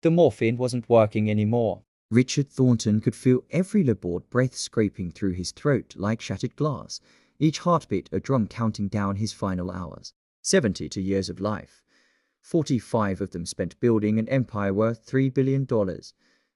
The morphine wasn't working anymore. Richard Thornton could feel every labored breath scraping through his throat like shattered glass, each heartbeat a drum counting down his final hours. 72 years of life. 45 of them spent building an empire worth $3 billion.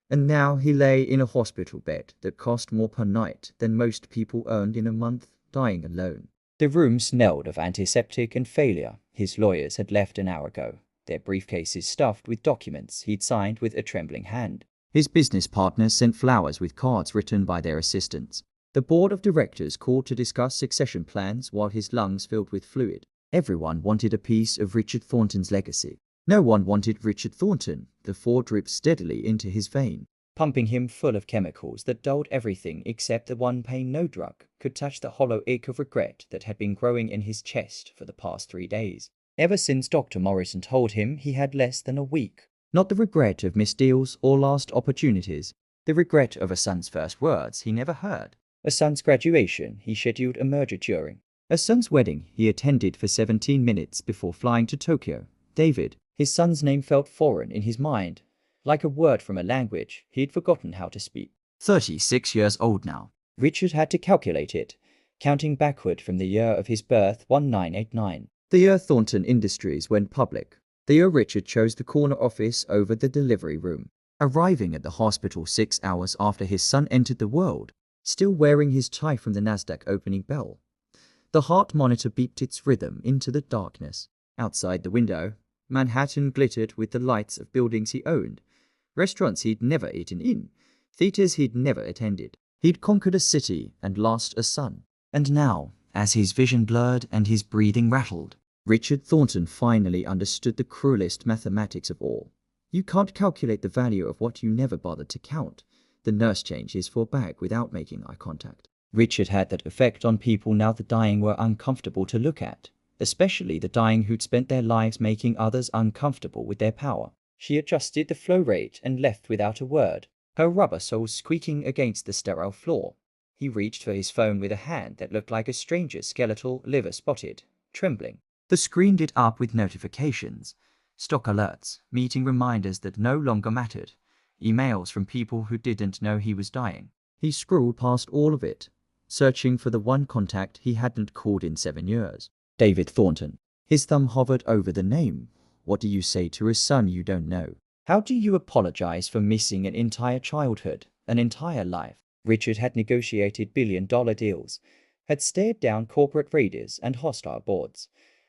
And now he lay in a hospital bed that cost more per night than most people earned in a month, dying alone. The room smelled of antiseptic and failure. His lawyers had left an hour ago, their briefcases stuffed with documents he'd signed with a trembling hand. His business partners sent flowers with cards written by their assistants. The board of directors called to discuss succession plans while his lungs filled with fluid. Everyone wanted a piece of Richard Thornton's legacy. No one wanted Richard Thornton. The thought dripped steadily into his vein, pumping him full of chemicals that dulled everything except the one pain no drug could touch, the hollow ache of regret that had been growing in his chest for the past 3 days. Ever since Dr. Morrison told him he had less than a week. Not the regret of missed deals or lost opportunities. The regret of a son's first words he never heard. A son's graduation he scheduled a merger during. A son's wedding he attended for 17 minutes before flying to Tokyo. David. His son's name felt foreign in his mind, like a word from a language he'd forgotten how to speak. 36 years old now. Richard had to calculate it, counting backward from the year of his birth, 1989. The year Thornton Industries went public. The year Richard chose the corner office over the delivery room. Arriving at the hospital 6 hours after his son entered the world, still wearing his tie from the Nasdaq opening bell. The heart monitor beeped its rhythm into the darkness. Outside the window, Manhattan glittered with the lights of buildings he owned, restaurants he'd never eaten in, theaters he'd never attended. He'd conquered a city and lost a son. And now, as his vision blurred and his breathing rattled, Richard Thornton finally understood the cruelest mathematics of all. You can't calculate the value of what you never bothered to count. The nurse changes for bag without making eye contact. Richard had that effect on people now the dying were uncomfortable to look at, especially the dying who'd spent their lives making others uncomfortable with their power. She adjusted the flow rate and left without a word, her rubber soles squeaking against the sterile floor. He reached for his phone with a hand that looked like a stranger's skeletal, liver spotted, trembling. The screen lit up with notifications, stock alerts, meeting reminders that no longer mattered, emails from people who didn't know he was dying. He scrolled past all of it, searching for the one contact he hadn't called in 7 years. David Thornton. His thumb hovered over the name. What do you say to a son you don't know? How do you apologize for missing an entire childhood, an entire life? Richard had negotiated billion-dollar deals, had stared down corporate raiders and hostile boards,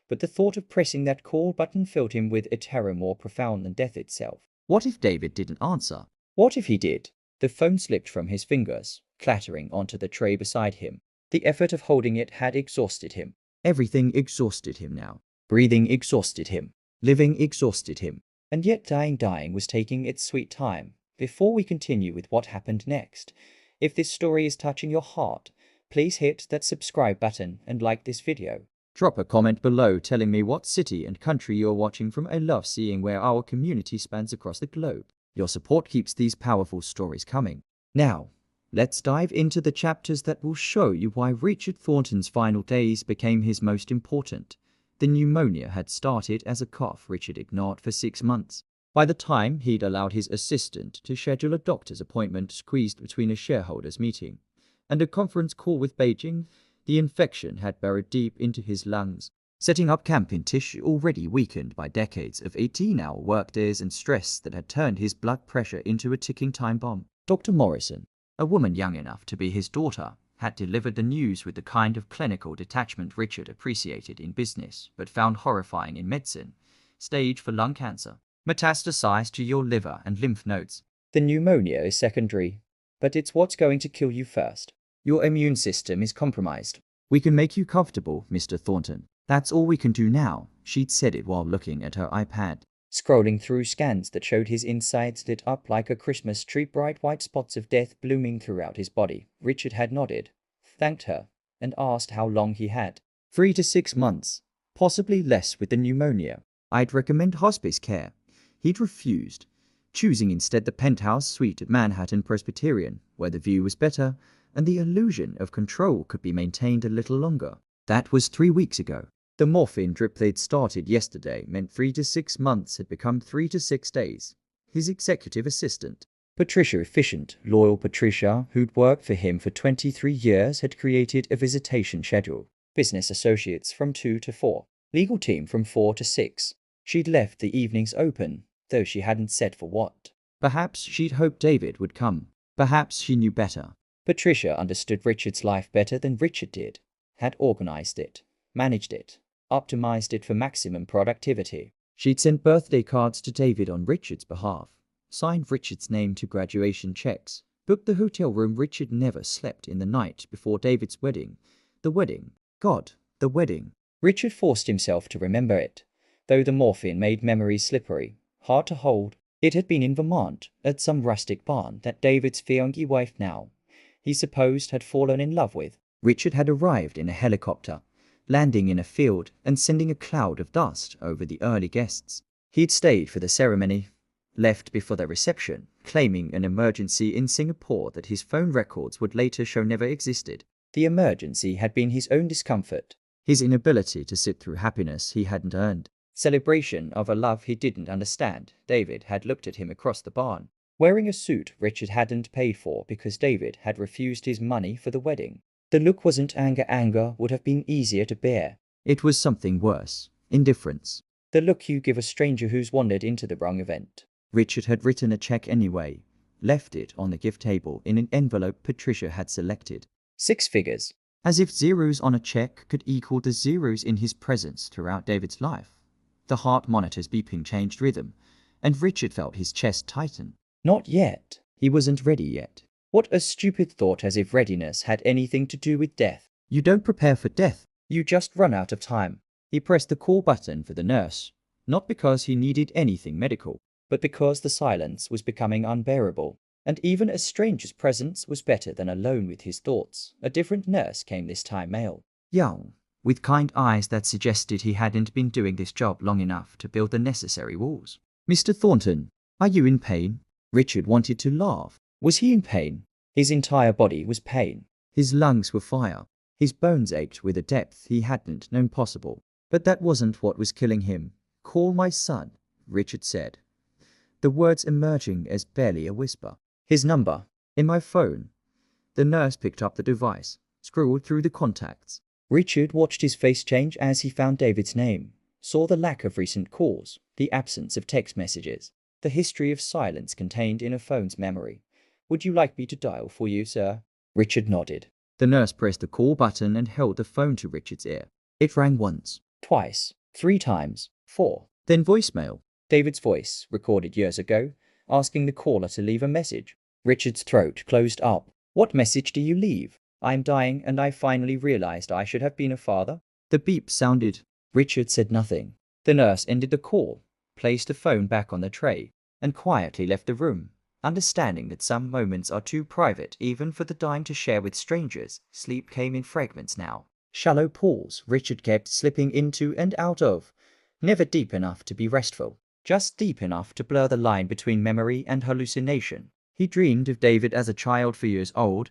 but the thought of pressing that call button filled him with a terror more profound than death itself. What if David didn't answer? What if he did? The phone slipped from his fingers, clattering onto the tray beside him. The effort of holding it had exhausted him. Everything exhausted him now. Breathing exhausted him. Living exhausted him. And yet dying was taking its sweet time. Before we continue with what happened next, if this story is touching your heart, please hit that subscribe button and like this video. Drop a comment below telling me what city and country you're watching from. I love seeing where our community spans across the globe. Your support keeps these powerful stories coming. Now, let's dive into the chapters that will show you why Richard Thornton's final days became his most important. The pneumonia had started as a cough Richard ignored for 6 months. By the time he'd allowed his assistant to schedule a doctor's appointment squeezed between a shareholders' meeting and a conference call with Beijing, the infection had burrowed deep into his lungs, setting up camp in tissue already weakened by decades of 18-hour workdays and stress that had turned his blood pressure into a ticking time bomb. Dr. Morrison, a woman young enough to be his daughter, had delivered the news with the kind of clinical detachment Richard appreciated in business but found horrifying in medicine. Stage 4 lung cancer. Metastasized to your liver and lymph nodes. The pneumonia is secondary, but it's what's going to kill you first. Your immune system is compromised. We can make you comfortable, Mr. Thornton. That's all we can do now, she'd said it while looking at her iPad. Scrolling through scans that showed his insides lit up like a Christmas tree, bright white spots of death blooming throughout his body. Richard had nodded, thanked her, and asked how long he had. 3 to 6 months, possibly less with the pneumonia. I'd recommend hospice care. He'd refused, choosing instead the penthouse suite at Manhattan Presbyterian, where the view was better and the illusion of control could be maintained a little longer. That was 3 weeks ago. The morphine drip they'd started yesterday meant 3 to 6 months had become 3 to 6 days. his executive assistant. Patricia, efficient, loyal Patricia, who'd worked for him for 23 years, had created a visitation schedule. Business associates from 2 to 4. Legal team from 4 to 6. She'd left the evenings open, though she hadn't said for what. Perhaps she'd hoped David would come. Perhaps she knew better. Patricia understood Richard's life better than Richard did. Had organized it, managed it, optimized it for maximum productivity. She'd sent birthday cards to David on Richard's behalf, signed Richard's name to graduation checks, booked the hotel room Richard never slept in the night before David's wedding. The wedding. God, the wedding. Richard forced himself to remember it, though the morphine made memories slippery, hard to hold. It had been in Vermont, at some rustic barn that David's fiancée wife now, he supposed, had fallen in love with. Richard had arrived in a helicopter, landing in a field and sending a cloud of dust over the early guests. He'd stayed for the ceremony, left before the reception, claiming an emergency in Singapore that his phone records would later show never existed. The emergency had been his own discomfort. His inability to sit through happiness he hadn't earned. Celebration of a love he didn't understand. David had looked at him across the barn, wearing a suit Richard hadn't paid for because David had refused his money for the wedding. The look wasn't anger. Anger would have been easier to bear. It was something worse. Indifference. The look you give a stranger who's wandered into the wrong event. Richard had written a check anyway, left it on the gift table in an envelope Patricia had selected. 6 figures. As if zeros on a check could equal the zeros in his presence throughout David's life. The heart monitor's beeping changed rhythm, and Richard felt his chest tighten. Not yet. He wasn't ready yet. What a stupid thought, as if readiness had anything to do with death. You don't prepare for death. You just run out of time. He pressed the call button for the nurse, not because he needed anything medical, but because the silence was becoming unbearable, and even a stranger's presence was better than alone with his thoughts. A different nurse came this time, male. Young, with kind eyes that suggested he hadn't been doing this job long enough to build the necessary walls. Mr. Thornton, are you in pain? Richard wanted to laugh. Was he in pain? His entire body was pain. His lungs were fire. His bones ached with a depth he hadn't known possible. But that wasn't what was killing him. Call my son, Richard said, the words emerging as barely a whisper. His number. In my phone. The nurse picked up the device, scrolled through the contacts. Richard watched his face change as he found David's name, saw the lack of recent calls, the absence of text messages, the history of silence contained in a phone's memory. Would you like me to dial for you, sir? Richard nodded. The nurse pressed the call button and held the phone to Richard's ear. It rang once. Twice. 3 times. 4. Then voicemail. David's voice, recorded years ago, asking the caller to leave a message. Richard's throat closed up. What message do you leave? I'm dying and I finally realized I should have been a father. The beep sounded. Richard said nothing. The nurse ended the call, placed the phone back on the tray, and quietly left the room. Understanding that some moments are too private even for the dying to share with strangers, sleep came in fragments now. Shallow pools Richard kept slipping into and out of, never deep enough to be restful, just deep enough to blur the line between memory and hallucination. He dreamed of David as a child 4 years old,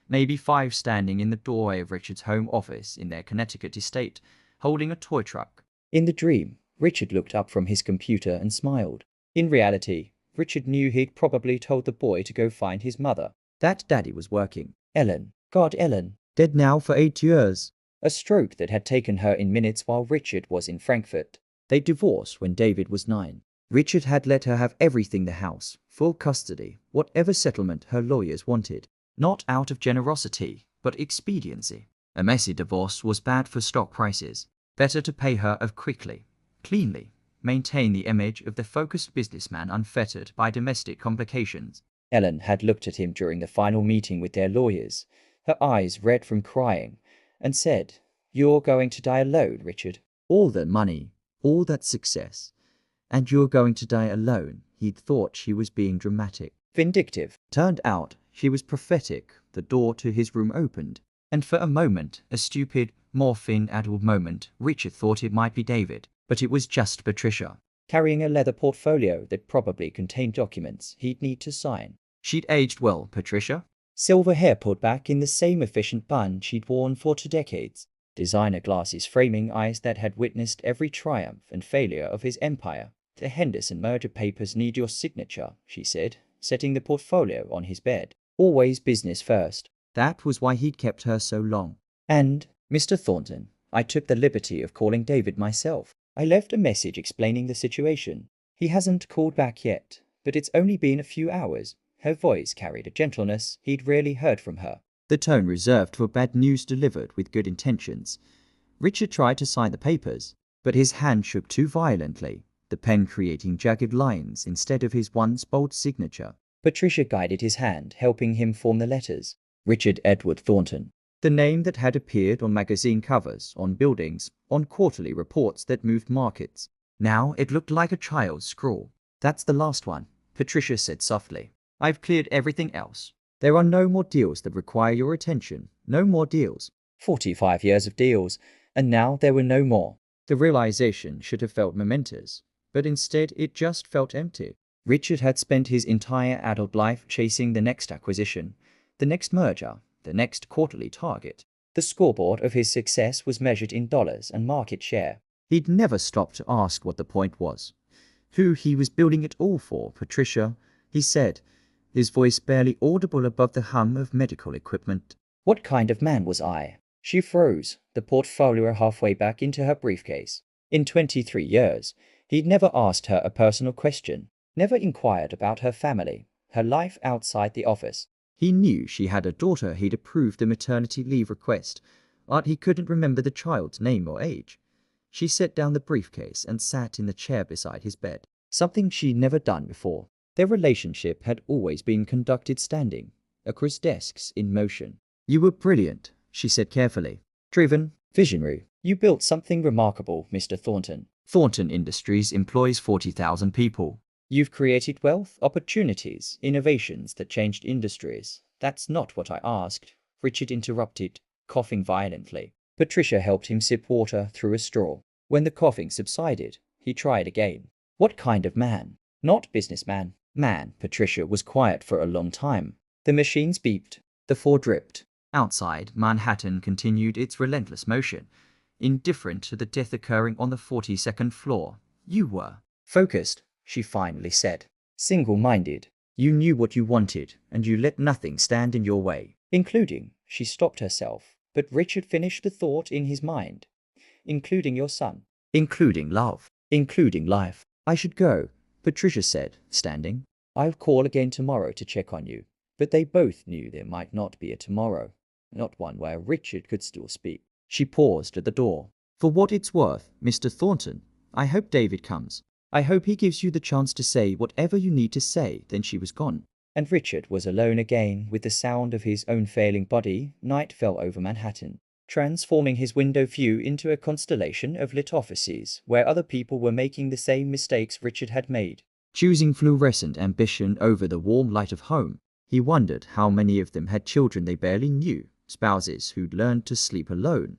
maybe 5, standing in the doorway of Richard's home office in their Connecticut estate, holding a toy truck. In the dream, Richard looked up from his computer and smiled. In reality, Richard knew he'd probably told the boy to go find his mother. That Daddy was working. Ellen. God, Ellen. Dead now for 8 years. A stroke that had taken her in minutes while Richard was in Frankfurt. They divorced when David was 9. Richard had let her have everything: the house, full custody, whatever settlement her lawyers wanted. Not out of generosity, but expediency. A messy divorce was bad for stock prices. Better to pay her off quickly, cleanly, maintain the image of the focused businessman unfettered by domestic complications. Ellen had looked at him during the final meeting with their lawyers, her eyes red from crying, and said, "You're going to die alone, Richard." All that money, all that success, and you're going to die alone. He'd thought she was being dramatic, vindictive. Turned out she was prophetic. The door to his room opened, and for a moment, a stupid, morphine-addled moment, Richard thought it might be David. But it was just Patricia, carrying a leather portfolio that probably contained documents he'd need to sign. She'd aged well, Patricia. Silver hair pulled back in the same efficient bun she'd worn for 2 decades. Designer glasses framing eyes that had witnessed every triumph and failure of his empire. The Henderson merger papers need your signature, she said, setting the portfolio on his bed. Always business first. That was why he'd kept her so long. And, Mr. Thornton, I took the liberty of calling David myself. I left a message explaining the situation. He hasn't called back yet, but it's only been a few hours. Her voice carried a gentleness he'd rarely heard from her. The tone reserved for bad news delivered with good intentions. Richard tried to sign the papers, but his hand shook too violently, the pen creating jagged lines instead of his once bold signature. Patricia guided his hand, helping him form the letters. Richard Edward Thornton. The name that had appeared on magazine covers, on buildings, on quarterly reports that moved markets. Now it looked like a child's scrawl. That's the last one, Patricia said softly. I've cleared everything else. There are no more deals that require your attention. No more deals. 45 years of deals, and now there were no more. The realization should have felt momentous, but instead it just felt empty. Richard had spent his entire adult life chasing the next acquisition, the next merger, the next quarterly target. The scoreboard of his success was measured in dollars and market share. He'd never stopped to ask what the point was. Who he was building it all for, Patricia, he said, his voice barely audible above the hum of medical equipment. What kind of man was I? She froze, the portfolio halfway back into her briefcase. In 23 years, he'd never asked her a personal question, never inquired about her family, her life outside the office. He knew she had a daughter he'd approved the maternity leave request, but he couldn't remember the child's name or age. She set down the briefcase and sat in the chair beside his bed. Something she'd never done before. Their relationship had always been conducted standing, across desks in motion. You were brilliant, she said carefully. Driven, visionary. You built something remarkable, Mr. Thornton. Thornton Industries employs 40,000 people. You've created wealth, opportunities, innovations that changed industries. That's not what I asked, Richard interrupted, coughing violently. Patricia helped him sip water through a straw. When the coughing subsided, he tried again. What kind of man? Not businessman. Man. Patricia was quiet for a long time. The machines beeped. The floor dripped. Outside, Manhattan continued its relentless motion, indifferent to the death occurring on the 42nd floor. You were focused, she finally said. Single-minded. You knew what you wanted, and you let nothing stand in your way. Including, she stopped herself, but Richard finished the thought in his mind. Including your son. Including love. Including life. I should go, Patricia said, standing. I'll call again tomorrow to check on you. But they both knew there might not be a tomorrow. Not one where Richard could still speak. She paused at the door. For what it's worth, Mr. Thornton, I hope David comes. I hope he gives you the chance to say whatever you need to say. Then she was gone. And Richard was alone again with the sound of his own failing body. Night fell over Manhattan, transforming his window view into a constellation of lit offices where other people were making the same mistakes Richard had made. Choosing fluorescent ambition over the warm light of home. He wondered how many of them had children they barely knew, spouses who'd learned to sleep alone,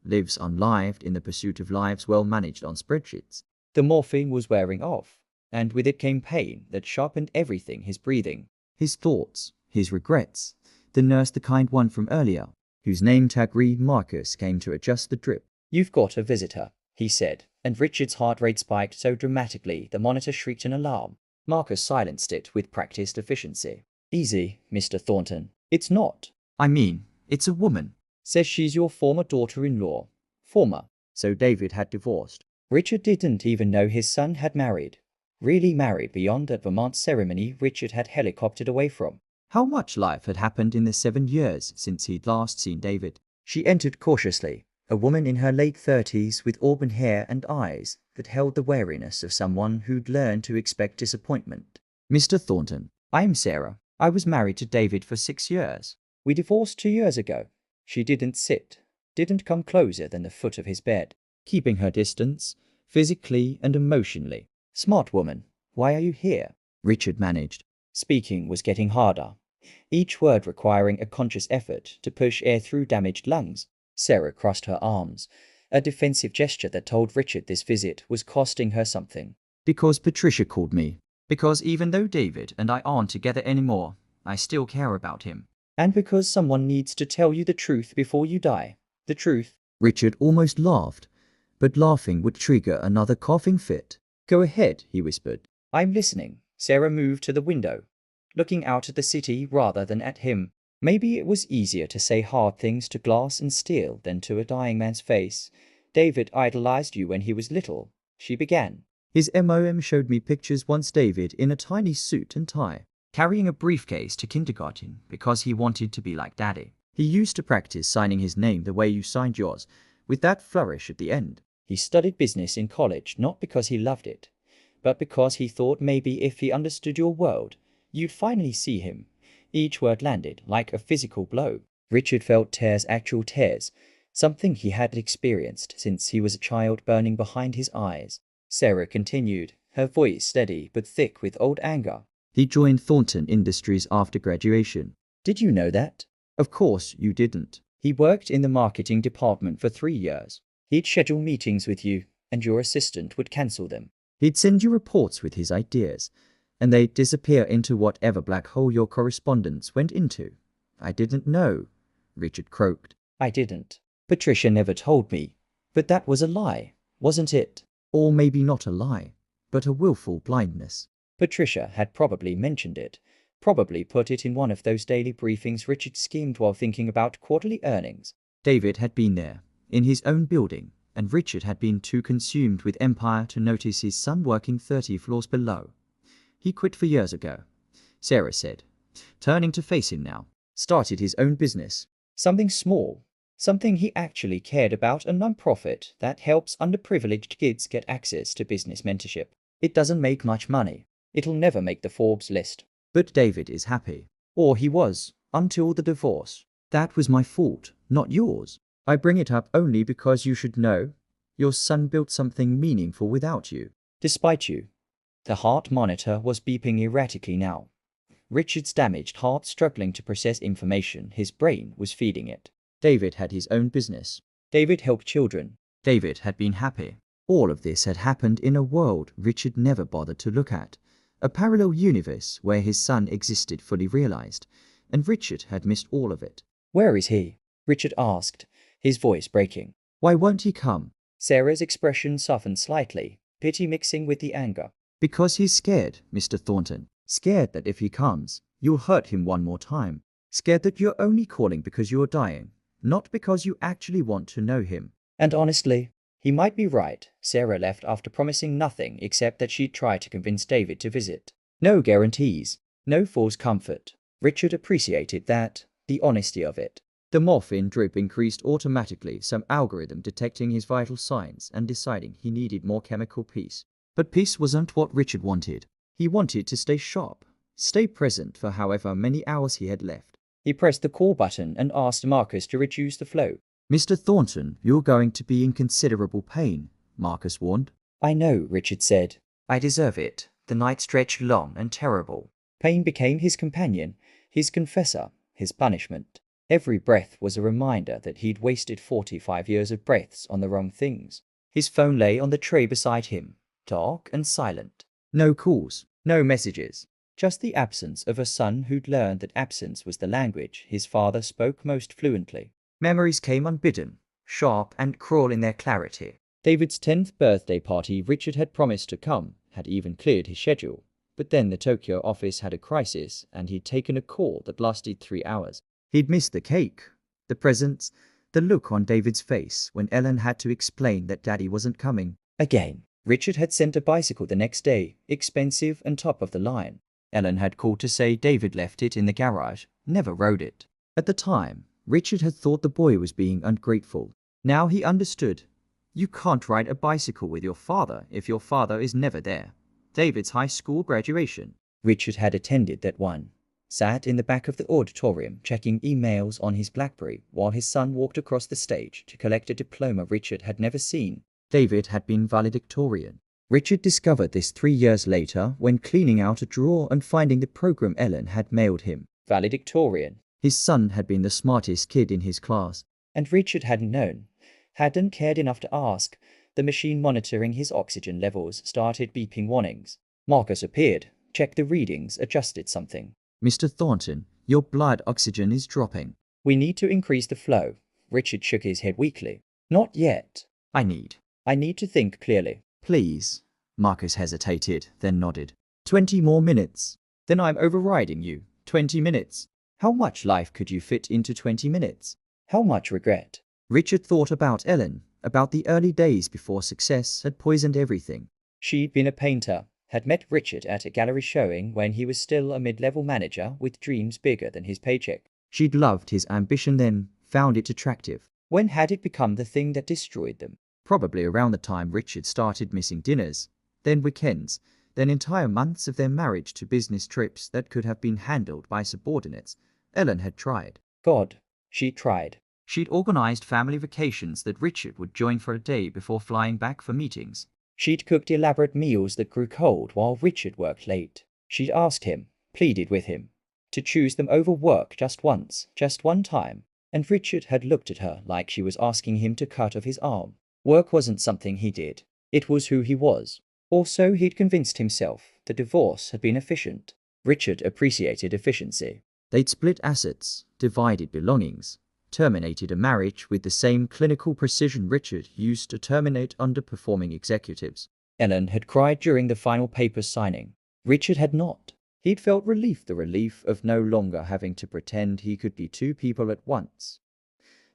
lives unlived in the pursuit of lives well managed on spreadsheets. The morphine was wearing off, and with it came pain that sharpened everything: his breathing, his thoughts, his regrets. The nurse, the kind one from earlier, whose name tag read Marcus, came to adjust the drip. You've got a visitor, he said, and Richard's heart rate spiked so dramatically the monitor shrieked an alarm. Marcus silenced it with practiced efficiency. Easy, Mr. Thornton. It's not. I mean, it's a woman. Says she's your former daughter-in-law. Former. So David had divorced. Richard didn't even know his son had married. Really married beyond that Vermont ceremony Richard had helicoptered away from. How much life had happened in the 7 years since he'd last seen David? She entered cautiously, a woman in her late 30s with auburn hair and eyes that held the wariness of someone who'd learned to expect disappointment. Mr. Thornton. I'm Sarah. I was married to David for 6 years. We divorced 2 years ago. She didn't come closer than the foot of his bed, keeping her distance, physically and emotionally. Smart woman, why are you here? Richard managed. Speaking was getting harder, each word requiring a conscious effort to push air through damaged lungs. Sarah crossed her arms, a defensive gesture that told Richard this visit was costing her something. Because Patricia called me. Because even though David and I aren't together anymore, I still care about him. And because someone needs to tell you the truth before you die. The truth. Richard almost laughed, but laughing would trigger another coughing fit. Go ahead, he whispered. I'm listening. Sarah moved to the window, looking out at the city rather than at him. Maybe it was easier to say hard things to glass and steel than to a dying man's face. David idolized you when he was little, she began. His MOM showed me pictures once David in a tiny suit and tie, carrying a briefcase to kindergarten because he wanted to be like Daddy. He used to practice signing his name the way you signed yours, with that flourish at the end. He studied business in college not because he loved it, but because he thought maybe if he understood your world, you'd finally see him. Each word landed like a physical blow. Richard felt tears, actual tears, something he had experienced since he was a child burning behind his eyes. Sarah continued, her voice steady but thick with old anger. He joined Thornton Industries after graduation. Did you know that? Of course you didn't. He worked in the marketing department for 3 years. He'd schedule meetings with you, and your assistant would cancel them. He'd send you reports with his ideas, and they'd disappear into whatever black hole your correspondence went into. I didn't know, Richard croaked. I didn't. Patricia never told me. But that was a lie, wasn't it? Or maybe not a lie, but a willful blindness. Patricia had probably mentioned it, probably put it in one of those daily briefings Richard schemed while thinking about quarterly earnings. David had been there, in his own building, and Richard had been too consumed with empire to notice his son working 30 floors below. He quit 4 years ago, Sarah said, turning to face him now. Started his own business. Something small, something he actually cared about, a non-profit that helps underprivileged kids get access to business mentorship. It doesn't make much money. It'll never make the Forbes list. But David is happy. Or he was, until the divorce. That was my fault, not yours. I bring it up only because you should know. Your son built something meaningful without you. Despite you. The heart monitor was beeping erratically now. Richard's damaged heart struggling to process information his brain was feeding it. David had his own business. David helped children. David had been happy. All of this had happened in a world Richard never bothered to look at. A parallel universe where his son existed fully realized, and Richard had missed all of it. Where is he? Richard asked, his voice breaking. Why won't he come? Sarah's expression softened slightly, pity mixing with the anger. Because he's scared, Mr. Thornton. Scared that if he comes, you'll hurt him one more time. Scared that you're only calling because you're dying, not because you actually want to know him. And honestly, he might be right. Sarah left after promising nothing except that she'd try to convince David to visit. No guarantees, no false comfort. Richard appreciated that, the honesty of it. The morphine drip increased automatically, some algorithm detecting his vital signs and deciding he needed more chemical peace. But peace wasn't what Richard wanted. He wanted to stay sharp, stay present for however many hours he had left. He pressed the call button and asked Marcus to reduce the flow. Mr. Thornton, you're going to be in considerable pain, Marcus warned. I know, Richard said. I deserve it. The night stretched long and terrible. Pain became his companion, his confessor, his punishment. Every breath was a reminder that he'd wasted 45 years of breaths on the wrong things. His phone lay on the tray beside him, dark and silent. No calls, no messages. Just the absence of a son who'd learned that absence was the language his father spoke most fluently. Memories came unbidden, sharp and cruel in their clarity. David's 10th birthday party Richard had promised to come, had even cleared his schedule. But then the Tokyo office had a crisis and he'd taken a call that lasted 3 hours. He'd missed the cake, the presents, the look on David's face when Ellen had to explain that Daddy wasn't coming. Again, Richard had sent a bicycle the next day, expensive and top of the line. Ellen had called to say David left it in the garage, never rode it. At the time, Richard had thought the boy was being ungrateful. Now he understood. You can't ride a bicycle with your father if your father is never there. David's high school graduation. Richard had attended that one. Sat in the back of the auditorium checking emails on his BlackBerry while his son walked across the stage to collect a diploma Richard had never seen. David had been valedictorian. Richard discovered this 3 years later when cleaning out a drawer and finding the program Ellen had mailed him. Valedictorian. His son had been the smartest kid in his class. And Richard hadn't known, hadn't cared enough to ask. The machine monitoring his oxygen levels started beeping warnings. Marcus appeared, checked the readings, adjusted something. Mr. Thornton, your blood oxygen is dropping. We need to increase the flow. Richard shook his head weakly. Not yet. I need to think clearly. Please. Marcus hesitated, then nodded. 20 more minutes. Then I'm overriding you. 20 minutes. How much life could you fit into 20 minutes? How much regret? Richard thought about Ellen, about the early days before success had poisoned everything. She'd been a painter, had met Richard at a gallery showing when he was still a mid-level manager with dreams bigger than his paycheck. She'd loved his ambition then, found it attractive. When had it become the thing that destroyed them? Probably around the time Richard started missing dinners, then weekends, then entire months of their marriage to business trips that could have been handled by subordinates. Ellen had tried. God, she tried. She'd organized family vacations that Richard would join for a day before flying back for meetings. She'd cooked elaborate meals that grew cold while Richard worked late. She'd asked him, pleaded with him, to choose them over work just once, just one time, and Richard had looked at her like she was asking him to cut off his arm. Work wasn't something he did. It was who he was. Also, he'd convinced himself the divorce had been efficient. Richard appreciated efficiency. They'd split assets, divided belongings, terminated a marriage with the same clinical precision Richard used to terminate underperforming executives. Ellen had cried during the final paper signing. Richard had not. He'd felt relief, the relief of no longer having to pretend he could be two people at once.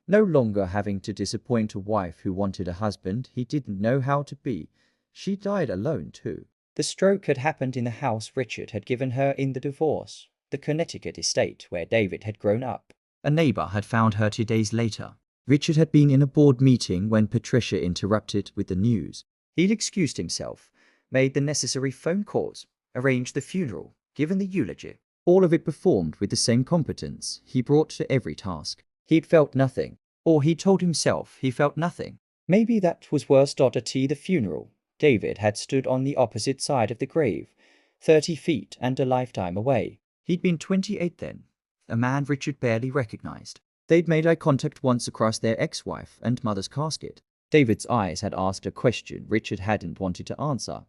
No longer having to disappoint a wife who wanted a husband he didn't know how to be. She died alone too. The stroke had happened in the house Richard had given her in the divorce, the Connecticut estate where David had grown up. A neighbor had found her 2 days later. Richard had been in a board meeting when Patricia interrupted with the news. He'd excused himself, made the necessary phone calls, arranged the funeral, given the eulogy. All of it performed with the same competence he brought to every task. He'd felt nothing, or he told himself he felt nothing. Maybe that was worse. At the funeral, David had stood on the opposite side of the grave, 30 feet and a lifetime away. He'd been 28 then, a man Richard barely recognized. They'd made eye contact once across their ex-wife and mother's casket. David's eyes had asked a question Richard hadn't wanted to answer.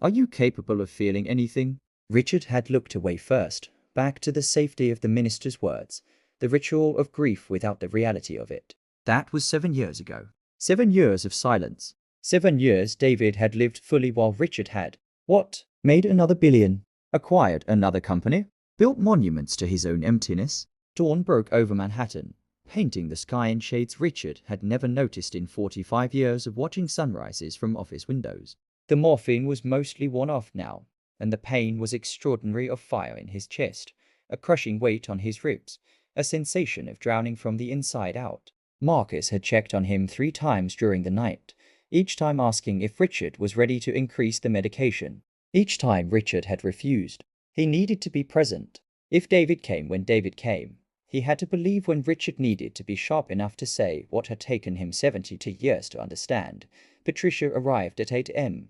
Are you capable of feeling anything? Richard had looked away first, back to the safety of the minister's words, the ritual of grief without the reality of it. That was 7 years ago. 7 years of silence. 7 years David had lived fully while Richard had. What? Made another billion. Acquired another company. Built monuments to his own emptiness. Dawn broke over Manhattan, painting the sky in shades Richard had never noticed in 45 years of watching sunrises from office windows. The morphine was mostly worn off now, and the pain was extraordinary, of fire in his chest, a crushing weight on his ribs, a sensation of drowning from the inside out. Marcus had checked on him 3 times during the night, each time asking if Richard was ready to increase the medication. Each time Richard had refused. He needed to be present. If David came when David came, he had to believe when Richard needed to be sharp enough to say what had taken him 72 years to understand. Patricia arrived at 8 a.m.,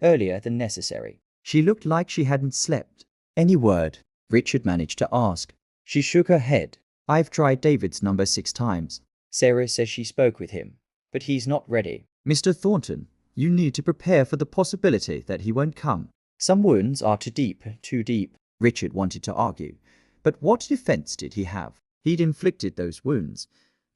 earlier than necessary. She looked like she hadn't slept. Any word? Richard managed to ask. She shook her head. I've tried David's number 6 times. Sarah says she spoke with him, but he's not ready. Mr. Thornton, you need to prepare for the possibility that he won't come. Some wounds are too deep, Richard wanted to argue. But what defense did he have? He'd inflicted those wounds,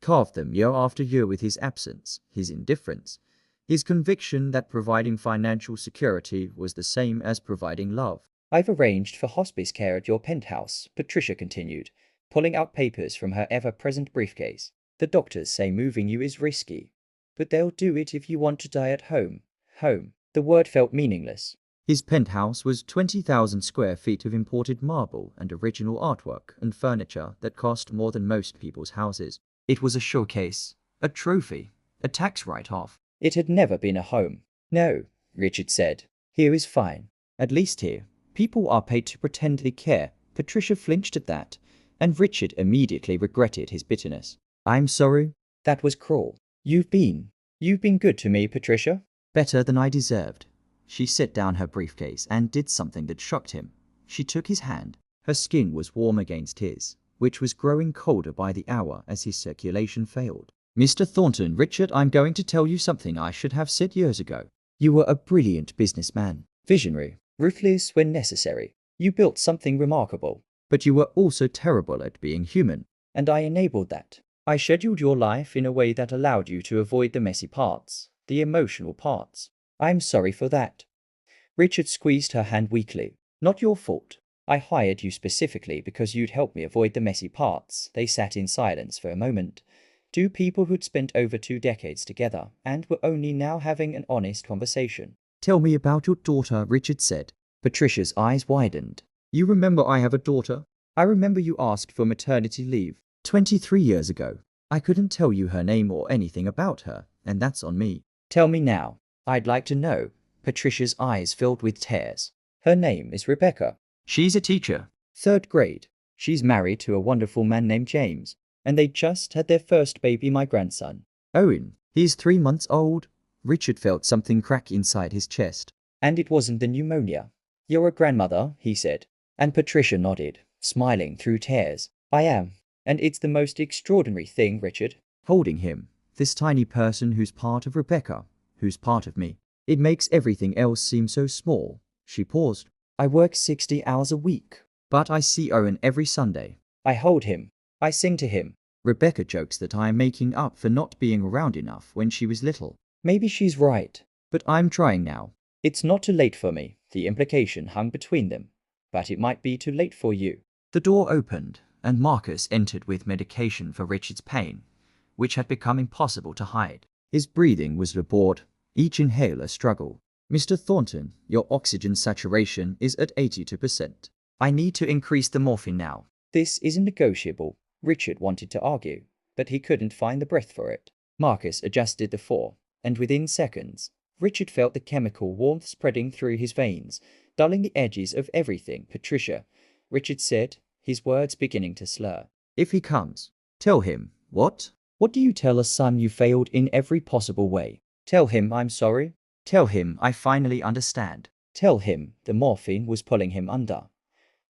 carved them year after year with his absence, his indifference, his conviction that providing financial security was the same as providing love. I've arranged for hospice care at your penthouse, Patricia continued, pulling out papers from her ever-present briefcase. The doctors say moving you is risky, but they'll do it if you want to die at home. Home. The word felt meaningless. His penthouse was 20,000 square feet of imported marble and original artwork and furniture that cost more than most people's houses. It was a showcase, a trophy, a tax write-off. It had never been a home. No, Richard said. Here is fine. At least here, people are paid to pretend they care. Patricia flinched at that, and Richard immediately regretted his bitterness. I'm sorry. That was cruel. You've been good to me, Patricia. Better than I deserved. She set down her briefcase and did something that shocked him. She took his hand. Her skin was warm against his, which was growing colder by the hour as his circulation failed. Mr. Thornton, Richard, I'm going to tell you something I should have said years ago. You were a brilliant businessman, visionary, ruthless when necessary. You built something remarkable. But you were also terrible at being human. And I enabled that. I scheduled your life in a way that allowed you to avoid the messy parts, the emotional parts. I'm sorry for that. Richard squeezed her hand weakly. Not your fault. I hired you specifically because you'd help me avoid the messy parts. They sat in silence for a moment. Two people who'd spent over 2 decades together and were only now having an honest conversation. Tell me about your daughter, Richard said. Patricia's eyes widened. You remember I have a daughter? I remember you asked for maternity leave 23 years ago. I couldn't tell you her name or anything about her, and that's on me. Tell me now. I'd like to know. Patricia's eyes filled with tears. Her name is Rebecca. She's a teacher. 3rd grade. She's married to a wonderful man named James, and they just had their first baby, my grandson. Owen. He's 3 months old. Richard felt something crack inside his chest. And it wasn't the pneumonia. You're a grandmother, he said. And Patricia nodded, smiling through tears. I am. And it's the most extraordinary thing, Richard. Holding him, this tiny person who's part of Rebecca, who's part of me. It makes everything else seem so small. She paused. I work 60 hours a week. But I see Owen every Sunday. I hold him. I sing to him. Rebecca jokes that I am making up for not being around enough when she was little. Maybe she's right. But I'm trying now. It's not too late for me. The implication hung between them. But it might be too late for you. The door opened, and Marcus entered with medication for Richard's pain, which had become impossible to hide. His breathing was laboured, each inhale a struggle. Mr. Thornton, your oxygen saturation is at 82%. I need to increase the morphine now. This isn't negotiable. Richard wanted to argue, but he couldn't find the breath for it. Marcus adjusted the 4, and within seconds, Richard felt the chemical warmth spreading through his veins, dulling the edges of everything. Patricia, Richard said, his words beginning to slur. If he comes, tell him. What? What do you tell a son you failed in every possible way? Tell him I'm sorry. Tell him I finally understand. Tell him the morphine was pulling him under,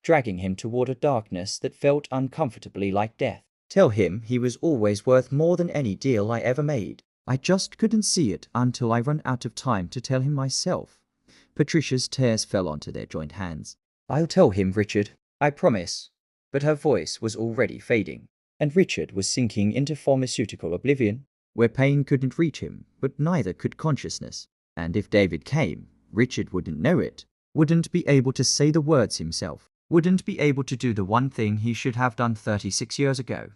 dragging him toward a darkness that felt uncomfortably like death. Tell him he was always worth more than any deal I ever made. I just couldn't see it until I ran out of time to tell him myself. Patricia's tears fell onto their joined hands. I'll tell him, Richard. I promise. But her voice was already fading, and Richard was sinking into pharmaceutical oblivion. Where pain couldn't reach him, but neither could consciousness. And if David came, Richard wouldn't know it, wouldn't be able to say the words himself, wouldn't be able to do the one thing he should have done 36 years ago.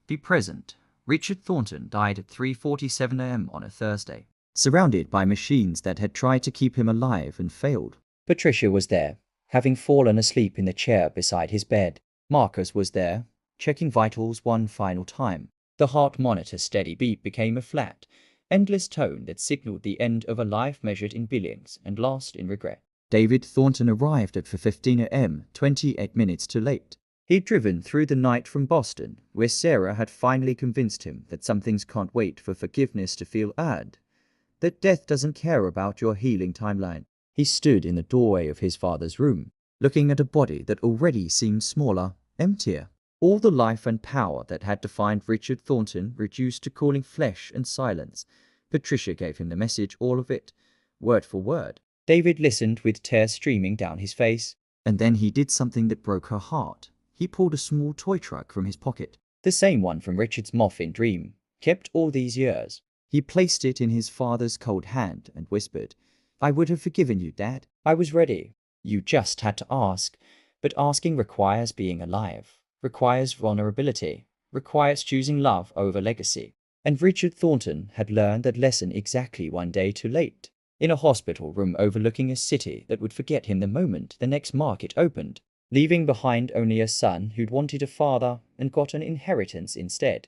Be present. Richard Thornton died at 3:47 a.m. on a Thursday, surrounded by machines that had tried to keep him alive and failed. Patricia was there, having fallen asleep in the chair beside his bed. Marcus was there, checking vitals one final time. The heart monitor's steady beat became a flat, endless tone that signaled the end of a life measured in billions and lost in regret. David Thornton arrived at 4:15 a.m., 28 minutes too late. He'd driven through the night from Boston, where Sarah had finally convinced him that some things can't wait for forgiveness to feel earned, that death doesn't care about your healing timeline. He stood in the doorway of his father's room, looking at a body that already seemed smaller, emptier. All the life and power that had defined Richard Thornton reduced to calling flesh and silence. Patricia gave him the message, all of it, word for word. David listened with tears streaming down his face. And then he did something that broke her heart. He pulled a small toy truck from his pocket. The same one from Richard's morphine dream, kept all these years. He placed it in his father's cold hand and whispered, I would have forgiven you, Dad. I was ready. You just had to ask. But asking requires being alive, requires vulnerability, requires choosing love over legacy. And Richard Thornton had learned that lesson exactly one day too late, in a hospital room overlooking a city that would forget him the moment the next market opened, leaving behind only a son who'd wanted a father and got an inheritance instead.